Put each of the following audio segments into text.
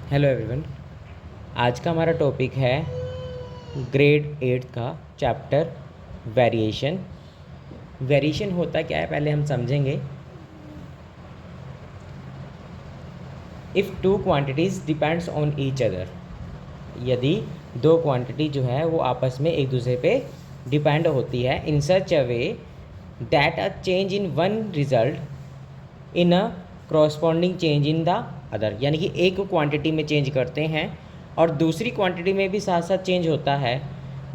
Hello everyone. आज का हमारा टॉपिक है ग्रेड 8 का चैप्टर वेरिएशन। वेरिएशन होता क्या है पहले हम समझेंगे। If two quantities depends on each other, यदि दो क्वांटिटी जो है वो आपस में एक दूसरे पे डिपेंड होती है in such a way that a change in one result in a corresponding change in the other, यानी कि एक क्वांटिटी में चेंज करते हैं और दूसरी क्वांटिटी में भी साथ साथ चेंज होता है,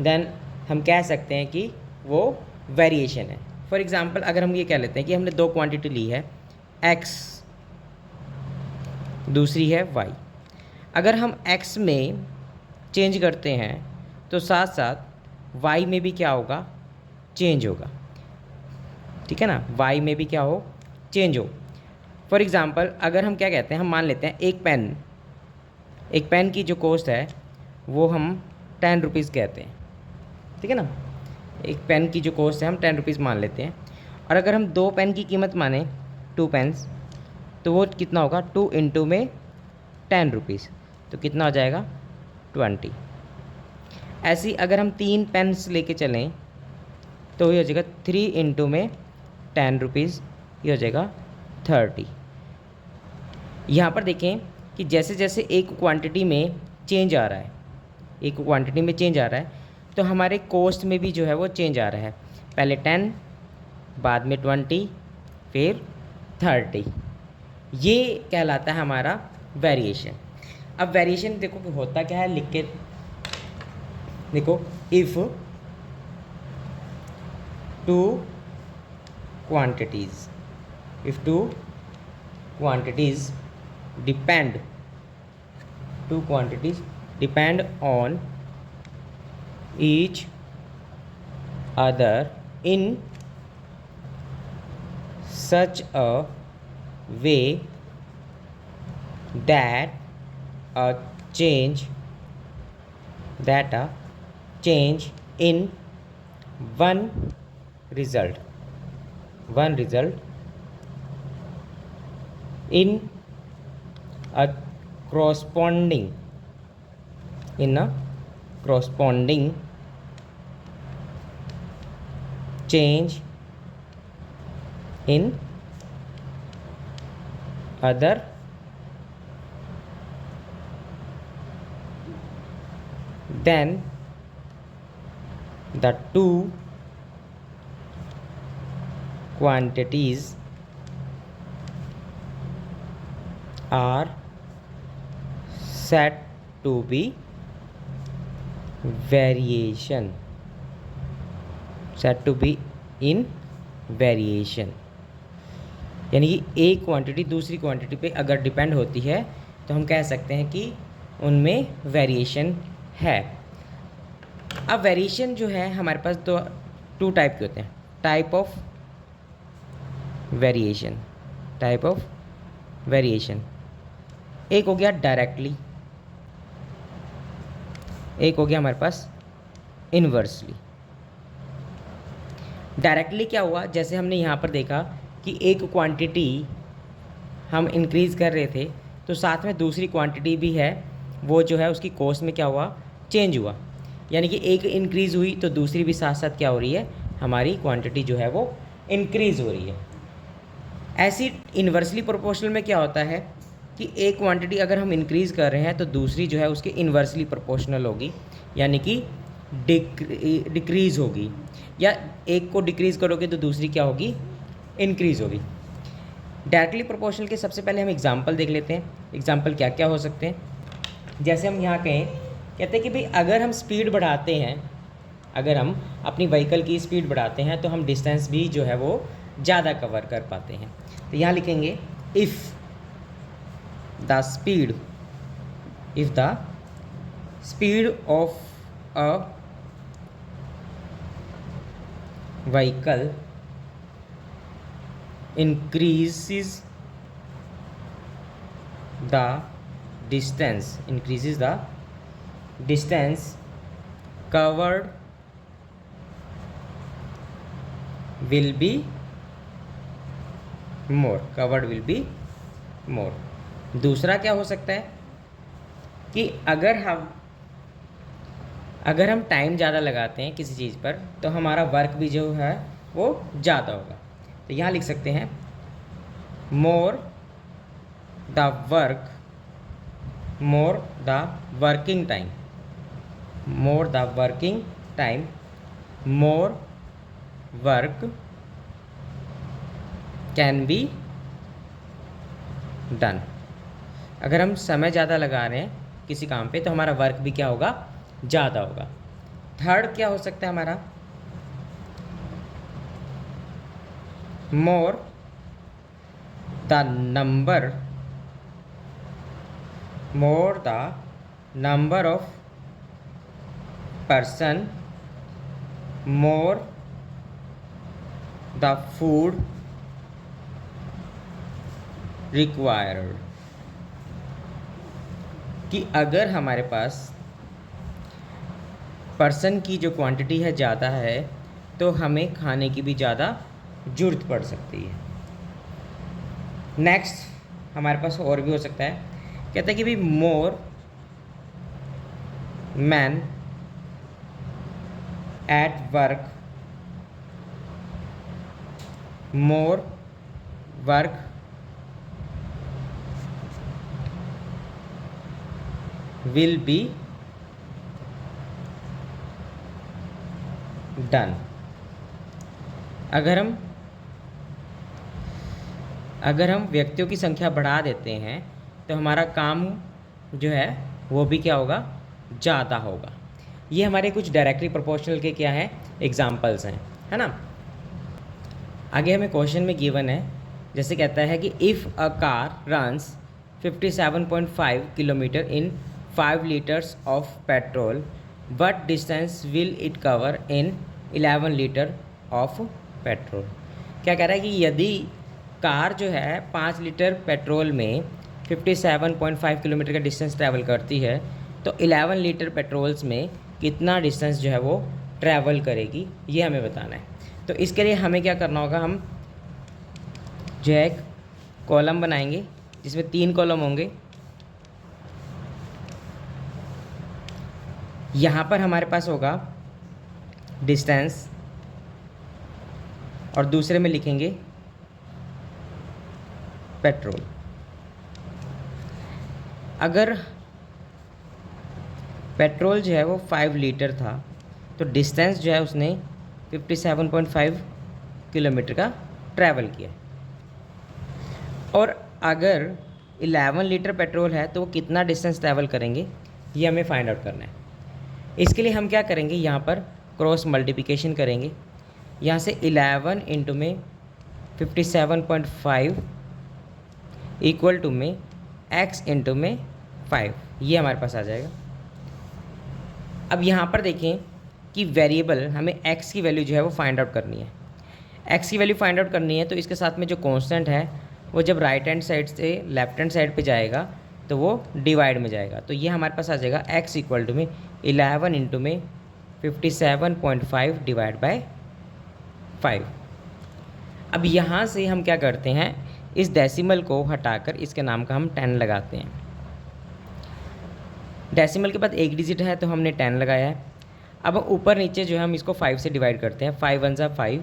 देन हम कह सकते हैं कि वो वेरिएशन है। फॉर एग्जांपल अगर हम ये कह लेते हैं कि हमने दो क्वांटिटी ली है x, दूसरी है y। अगर हम x में चेंज करते हैं तो साथ साथ y में भी क्या होगा, चेंज होगा। ठीक है ना, y में भी क्या हो, चेंज हो। फॉर एग्ज़ाम्पल अगर हम क्या कहते हैं, हम मान लेते हैं एक पेन की जो कॉस्ट है वो हम 10 रुपीज़ कहते हैं। ठीक है ना, एक पेन की जो कॉस्ट है हम 10 रुपीज़ मान लेते हैं। और अगर हम दो पेन की कीमत माने 2 पेन्स, तो वो कितना होगा, 2 इंटू में 10 रुपीज़, तो कितना हो जाएगा 20। ऐसी अगर हम 3 पेन्स लेके चलें तो ये हो जाएगा 3 इंटू में 10 रुपीज़, ये हो जाएगा 30। यहाँ पर देखें कि जैसे जैसे एक क्वांटिटी में चेंज आ रहा है, एक क्वांटिटी में चेंज आ रहा है, तो हमारे कॉस्ट में भी जो है वो चेंज आ रहा है। पहले 10, बाद में 20, फिर 30। ये कहलाता है हमारा वेरिएशन। अब वेरिएशन देखो कि होता क्या है, लिख के देखो। If two quantities, if two quantities depend on each other in such a way that a change in one result in a corresponding change in other then the two quantities are said to be in variation। यानी कि एक quantity दूसरी quantity पे अगर depend होती है तो हम कह सकते हैं कि उनमें वेरिएशन है। अब वेरिएशन जो है हमारे पास तो 2 टाइप के होते हैं, टाइप ऑफ वेरिएशन। एक हो गया डायरेक्टली, एक हो गया हमारे पास इन्वर्सली। डायरेक्टली क्या हुआ, जैसे हमने यहाँ पर देखा कि एक क्वांटिटी हम इंक्रीज़ कर रहे थे तो साथ में दूसरी क्वांटिटी भी है, वो जो है उसकी कॉस्ट में क्या हुआ, चेंज हुआ। यानी कि एक इंक्रीज़ हुई तो दूसरी भी साथ साथ क्या हो रही है, हमारी क्वांटिटी जो है वो इंक्रीज़ हो रही है। ऐसी इन्वर्सली प्रोपोर्शनल में क्या होता है कि एक क्वांटिटी अगर हम इंक्रीज़ कर रहे हैं तो दूसरी जो है उसके इन्वर्सली प्रोपोर्शनल होगी, यानी कि डिक्रीज़ होगी। या एक को डिक्रीज़ करोगे तो दूसरी क्या होगी, इंक्रीज़ होगी। डायरेक्टली प्रोपोर्शनल के सबसे पहले हम एग्जांपल देख लेते हैं। एग्जांपल क्या क्या हो सकते हैं, जैसे हम यहाँ कहते हैं कि भाई अगर हम स्पीड बढ़ाते हैं, अगर हम अपनी व्हीकल की स्पीड बढ़ाते हैं तो हम डिस्टेंस भी जो है वो ज़्यादा कवर कर पाते हैं। तो यहाँ लिखेंगे if the speed of a vehicle increases the distance covered will be more। दूसरा क्या हो सकता है, कि अगर हम टाइम ज़्यादा लगाते हैं किसी चीज़ पर तो हमारा वर्क भी जो है वो ज़्यादा होगा। तो यहाँ लिख सकते हैं more the working time, more the working time, more work can be done. अगर हम समय ज़्यादा लगा रहे हैं किसी काम पे तो हमारा वर्क भी क्या होगा, ज़्यादा होगा। थर्ड क्या हो सकता है हमारा, more the number of person, more the food required. कि अगर हमारे पास पर्सन की जो क्वांटिटी है ज़्यादा है तो हमें खाने की भी ज़्यादा ज़रूरत पड़ सकती है। नेक्स्ट हमारे पास और भी हो सकता है, कहता है कि भाई more man at work, more work will be done. अगर हम व्यक्तियों की संख्या बढ़ा देते हैं तो हमारा काम जो है वो भी क्या होगा, ज़्यादा होगा। ये हमारे कुछ डायरेक्टली प्रोपोर्शनल के क्या है, एग्जाम्पल्स हैं, है ना। आगे हमें क्वेश्चन में गिवन है, जैसे कहता है कि if a car runs 57.5 kilometre in 5 litres of petrol, what distance will it cover in 11 litre of petrol. क्या कह रहा है कि यदि कार जो है 5 लीटर पेट्रोल में 57.5 किलोमीटर का डिस्टेंस ट्रैवल करती है तो 11 लीटर पेट्रोल्स में कितना डिस्टेंस जो है वो ट्रैवल करेगी, ये हमें बताना है। तो इसके लिए हमें क्या करना होगा, हम जो है एक कॉलम बनाएंगे जिसमें 3 कॉलम होंगे। यहाँ पर हमारे पास होगा डिस्टेंस और दूसरे में लिखेंगे पेट्रोल। अगर पेट्रोल जो है वो 5 लीटर था तो डिस्टेंस जो है उसने 57.5 किलोमीटर का ट्रैवल किया। और अगर 11 लीटर पेट्रोल है तो वो कितना डिस्टेंस ट्रैवल करेंगे, ये हमें फाइंड आउट करना है। इसके लिए हम क्या करेंगे, यहाँ पर क्रॉस मल्टीप्लिकेशन करेंगे। यहाँ से 11 इंटू में 57.5 इक्वल टू में x इंटू में 5, ये हमारे पास आ जाएगा। अब यहाँ पर देखें कि वेरिएबल हमें x की वैल्यू जो है वो फाइंड आउट करनी है। x की वैल्यू फाइंड आउट करनी है तो इसके साथ में जो कांस्टेंट है वो जब राइट हैंड साइड से लेफ्ट हैंड साइड पे जाएगा तो वो डिवाइड में जाएगा। तो ये हमारे पास आ जाएगा x इक्वल टू में 11 इंटू में 57.5 डिवाइड बाय 5। अब यहाँ से हम क्या करते हैं, इस डेसिमल को हटाकर इसके नाम का हम 10 लगाते हैं। डेसिमल के बाद एक डिजिट है तो हमने 10 लगाया है। अब ऊपर नीचे जो है हम इसको 5 से डिवाइड करते हैं। 5 1 ज़ा 5,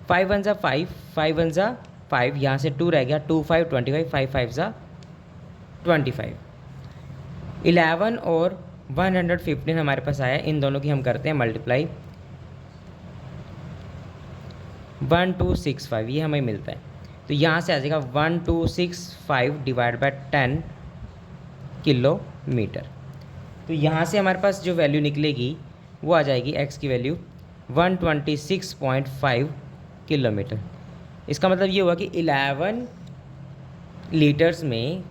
5 1 ज़ा 5, 5 1 ज़ा 5, यहाँ से 2 रह गया, 2 5 25, 5 5 ज़ा 25। 11 और 115 हमारे पास आया, इन दोनों की हम करते हैं मल्टीप्लाई। 1265 ये हमें मिलता है। तो यहाँ से आ जाएगा 1265 डिवाइड बाय 10 किलोमीटर। तो यहाँ से हमारे पास जो वैल्यू निकलेगी वो आ जाएगी x की वैल्यू 126.5 किलोमीटर। इसका मतलब ये हुआ कि 11 लीटर्स में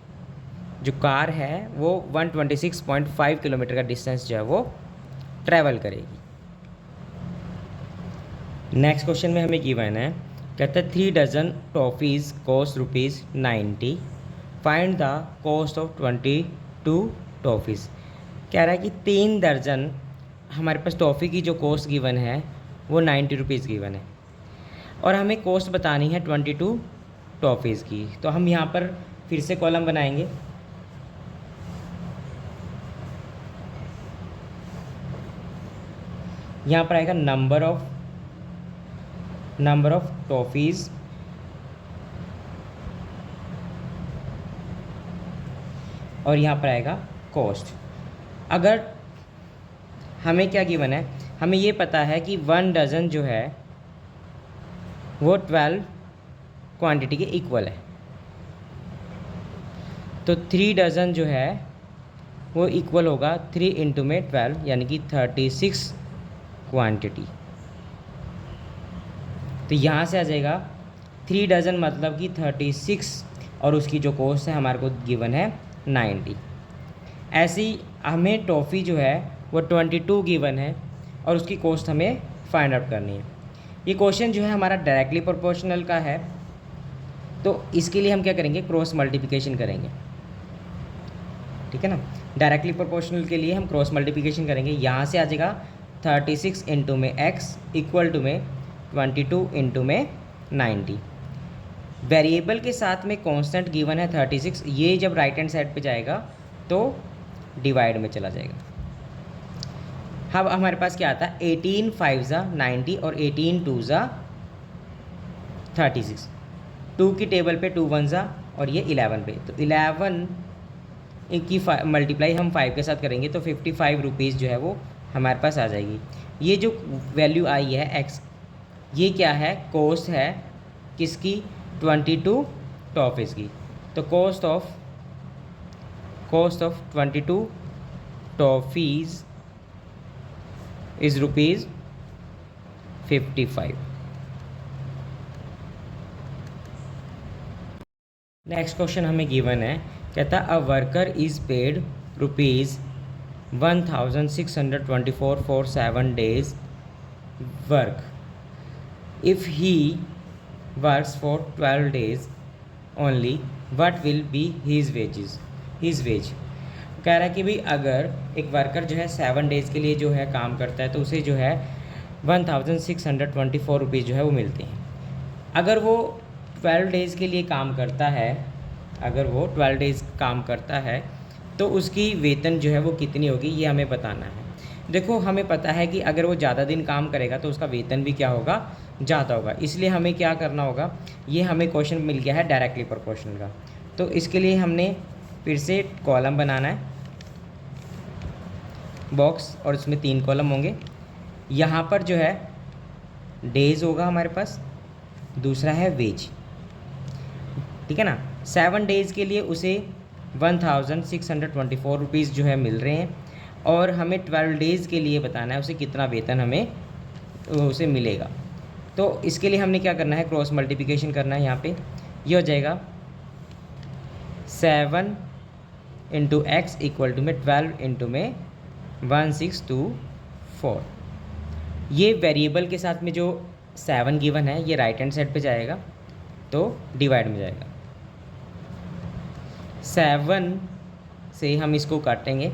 जो कार है वो 126.5 किलोमीटर का डिस्टेंस जो है वो ट्रैवल करेगी। नेक्स्ट क्वेश्चन में हमें गिवन है, कहता है 3 dozen toffees cost ₹90, find the cost of 22 toffees. कह रहा है कि 3 दर्जन हमारे पास टॉफ़ी की जो कॉस्ट गिवन है वो 90 रुपीज़ गिवन है और हमें कॉस्ट बतानी है 22 टॉफ़ीज़ की। तो हम यहाँ पर फिर से कॉलम बनाएंगे। यहाँ पर आएगा नंबर ऑफ टॉफ़ीज़ और यहाँ पर आएगा कॉस्ट। अगर हमें क्या गिवन है, हमें ये पता है कि 1 डज़न जो है वो 12 क्वांटिटी के इक्वल है, तो 3 डज़न जो है वो इक्वल होगा 3 इंटू में 12 यानी कि 36 क्वांटिटी। तो यहाँ से आ जाएगा 3 डज़न मतलब कि 36 और उसकी जो कॉस्ट है हमारे को गिवन है 90। ऐसे ही हमें टॉफ़ी जो है वो 22 गिवन है और उसकी कॉस्ट हमें फाइंड आउट करनी है। ये क्वेश्चन जो है हमारा डायरेक्टली प्रोपोर्शनल का है, तो इसके लिए हम क्या करेंगे, क्रॉस मल्टीप्लिकेशन करेंगे। ठीक है ना, डायरेक्टली प्रोपोर्शनल के लिए हम क्रॉस मल्टीप्लिकेशन करेंगे। यहाँ से आ जाएगा 36 इंटू में x इक्वल टू में 22 इंटू में 90। वेरिएबल के साथ में कांस्टेंट गिवन है 36, ये जब राइट हैंड साइड पे जाएगा तो डिवाइड में चला जाएगा। अब हमारे पास क्या आता है, 18 5 ज़ा 90 और 18 2 ज़ा 36। 2 की टेबल पे 2 1 ज़ा और ये 11 पे, तो 11 की मल्टीप्लाई हम 5 के साथ करेंगे तो 55 रुपीज़ जो है वो हमारे पास आ जाएगी। ये जो वैल्यू आई है x, ये क्या है, कॉस्ट है किसकी, 22 टॉफ़ीज़ की। तो cost of 22 toffees is rupees 55। Next question हमें गिवन है, कहता a worker is paid rupees 1624 for 7 days work. If he works for 12 days only, what will be his wage. कह रहा है कि भाई अगर एक वर्कर जो है 7 डेज़ के लिए जो है काम करता है तो उसे जो है 1624 रुपीज़ जो है वो मिलते हैं। अगर वो 12 डेज़ के लिए काम करता है, अगर वो 12 डेज़ काम करता है तो उसकी वेतन जो है वो कितनी होगी, ये हमें बताना है। देखो हमें पता है कि अगर वो ज़्यादा दिन काम करेगा तो उसका वेतन भी क्या होगा, ज़्यादा होगा। इसलिए हमें क्या करना होगा, ये हमें क्वेश्चन मिल गया है डायरेक्टली प्रोपोर्शनल का, तो इसके लिए हमने फिर से कॉलम बनाना है बॉक्स और इसमें 3 कॉलम होंगे। यहाँ पर जो है डेज़ होगा हमारे पास, दूसरा है वेज। ठीक है ना, 7 डेज़ के लिए उसे 1624 रुपीज़ जो है मिल रहे हैं और हमें 12 डेज़ के लिए बताना है उसे कितना वेतन हमें उसे मिलेगा। तो इसके लिए हमने क्या करना है, क्रॉस मल्टीप्लिकेशन करना है। यहाँ पे ये हो जाएगा 7 इंटू एक्स इक्वल टू में 12 इंटू में 1624। ये वेरिएबल के साथ में जो 7 गिवन है ये राइट हैंड साइड पे जाएगा तो डिवाइड में जाएगा। 7 से हम इसको काटेंगे,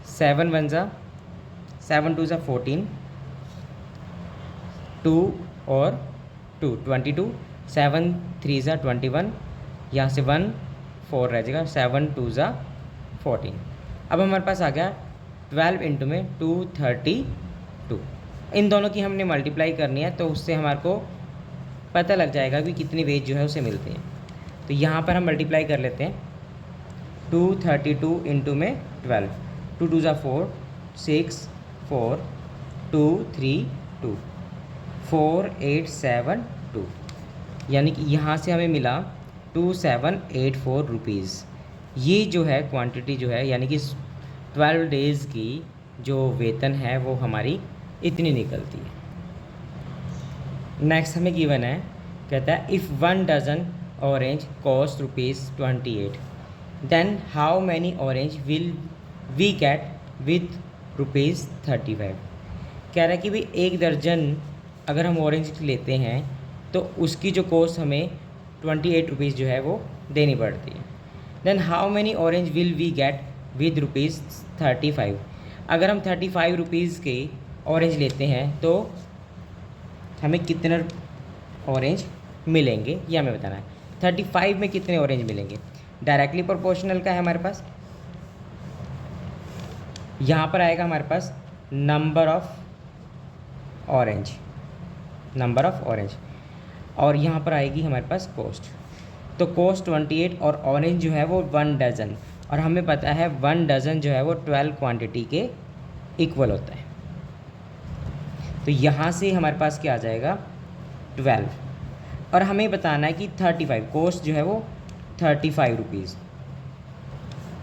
7 1 ज़ा 7 2 ज़ा 14, 2 और 2 22, 7 3 ज़ा 21, यहाँ से 1 4 रह जाएगा, 7 2 ज़ा 14। अब हमारे पास आ गया 12 इंटू में 232। इन दोनों की हमने मल्टीप्लाई करनी है तो उससे हमारे को पता लग जाएगा कि कितनी वेज जो है उसे मिलती है। तो यहाँ पर हम मल्टीप्लाई कर लेते हैं, 232 इंटू में 12, 2 2 ज़ा 4, 6 4 2 3 2 4 8 7 2, यानी कि यहाँ से हमें मिला 2784 रुपीज़। ये जो है क्वांटिटी जो है यानी कि 12 डेज़ की जो वेतन है वो हमारी इतनी निकलती है। नेक्स्ट हमें गिवन है, कहता है if 1 dozen orange cost ₹28, then how many orange will we get with ₹35। कह रहा है कि भाई 1 दर्जन अगर हम ऑरेंज लेते हैं तो उसकी जो कॉस्ट हमें 28 रुपीज़ जो है वो देनी पड़ती है। Then how many orange will we get with ₹35। अगर हम 35 रुपीज़ के ऑरेंज लेते हैं तो हमें कितने ऑरेंज मिलेंगे ये हमें बताना है। 35 में कितने ऑरेंज मिलेंगे, डायरेक्टली प्रोपोर्शनल का है हमारे पास। यहाँ पर आएगा हमारे पास number of orange, number of orange, और यहाँ पर आएगी हमारे पास कॉस्ट। तो कॉस्ट 28 और ऑरेंज जो है वो 1 डज़न, और हमें पता है 1 डज़न जो है वो 12 क्वांटिटी के इक्वल होता है। तो यहाँ से हमारे पास क्या आ जाएगा 12, और हमें बताना है कि 35 कॉस्ट जो है वो 35 रुपीज़,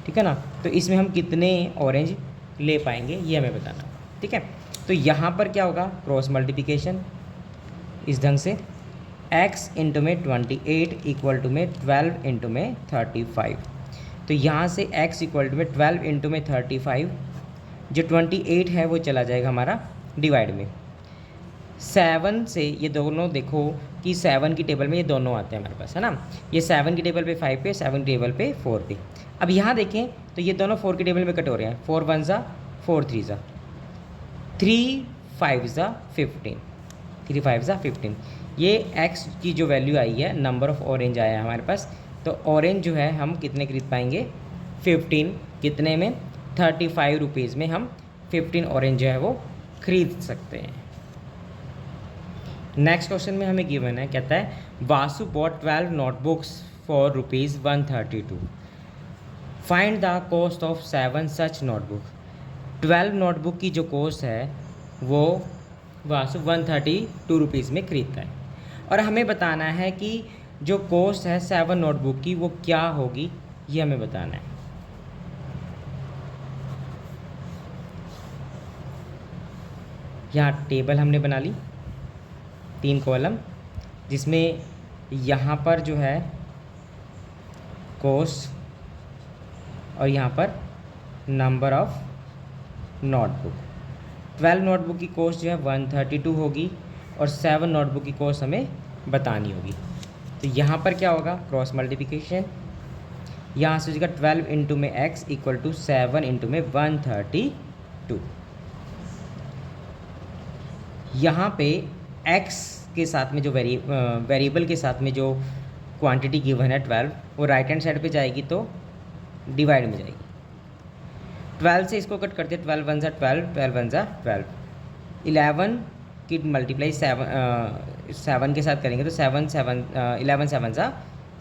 ठीक है ना। तो इसमें हम कितने ऑरेंज ले पाएंगे ये हमें बताना, ठीक है। तो यहाँ पर क्या होगा, क्रॉस मल्टीप्लिकेशन इस ढंग से, x इंटू में 28 इक्वल टू में 12 इंटू में 35। तो यहाँ से x इक्वल टू में 12 इंटू में 35, जो 28 है वो चला जाएगा हमारा डिवाइड में 7 से। ये दोनों देखो कि 7 की टेबल में ये दोनों आते हैं हमारे पास, है ना। ये 7 की टेबल पे 5 पे, 7 की टेबल पे 4 पे। अब यहाँ देखें तो ये दोनों 4 की टेबल में कट हो रहे हैं, 4 1 ज़ा 4 3 ज़ा 3 5 ज़ा 15, 3 5 ज़ा 15। ये x की जो वैल्यू आई है, नंबर ऑफ़ ऑरेंज आया है हमारे पास। तो ऑरेंज जो है हम कितने खरीद पाएंगे 15, कितने में 35 रुपीज़ में हम 15 ऑरेंज जो है वो खरीद सकते हैं। नेक्स्ट क्वेश्चन में हमें गिवन है, कहता है Vasu bought 12 notebooks for ₹132, find the cost of 7 such notebook. 12 notebook की जो कॉस्ट है वो वासु 132 रुपीज़ में खरीदता है, और हमें बताना है कि जो कॉस्ट है 7 नोटबुक की वो क्या होगी, ये हमें बताना है। यहाँ टेबल हमने बना ली 3 कॉलम, जिसमें यहाँ पर जो है कॉस्ट और यहाँ पर नंबर ऑफ़ नोटबुक। 12 नोटबुक की कॉस्ट जो है 132 होगी, और 7 नोटबुक की कॉस्ट हमें बतानी होगी। तो यहाँ पर क्या होगा, क्रॉस मल्टीप्लिकेशन, यहाँ से हो जाएगा 12 इंटू में x इक्वल टू 7 इंटू में 132। यहाँ पे x के साथ में जो वेरिएबल के साथ में जो क्वांटिटी गिवन है 12, वो राइट हैंड साइड पे जाएगी तो डिवाइड में जाएगी। 12 से इसको कट करते हैं, 12 1 ज़ा 12, 12 1 ज़ा 12, 11 की मल्टीप्लाई 7 के साथ करेंगे तो 7 7 11 7 ज़ा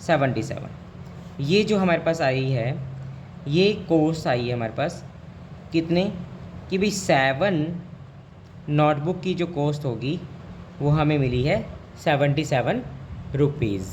77। ये जो हमारे पास आई है, ये कॉस्ट आई है हमारे पास कितने कि भाई 7 नोटबुक की जो कॉस्ट होगी वो हमें मिली है 77 रुपीज़।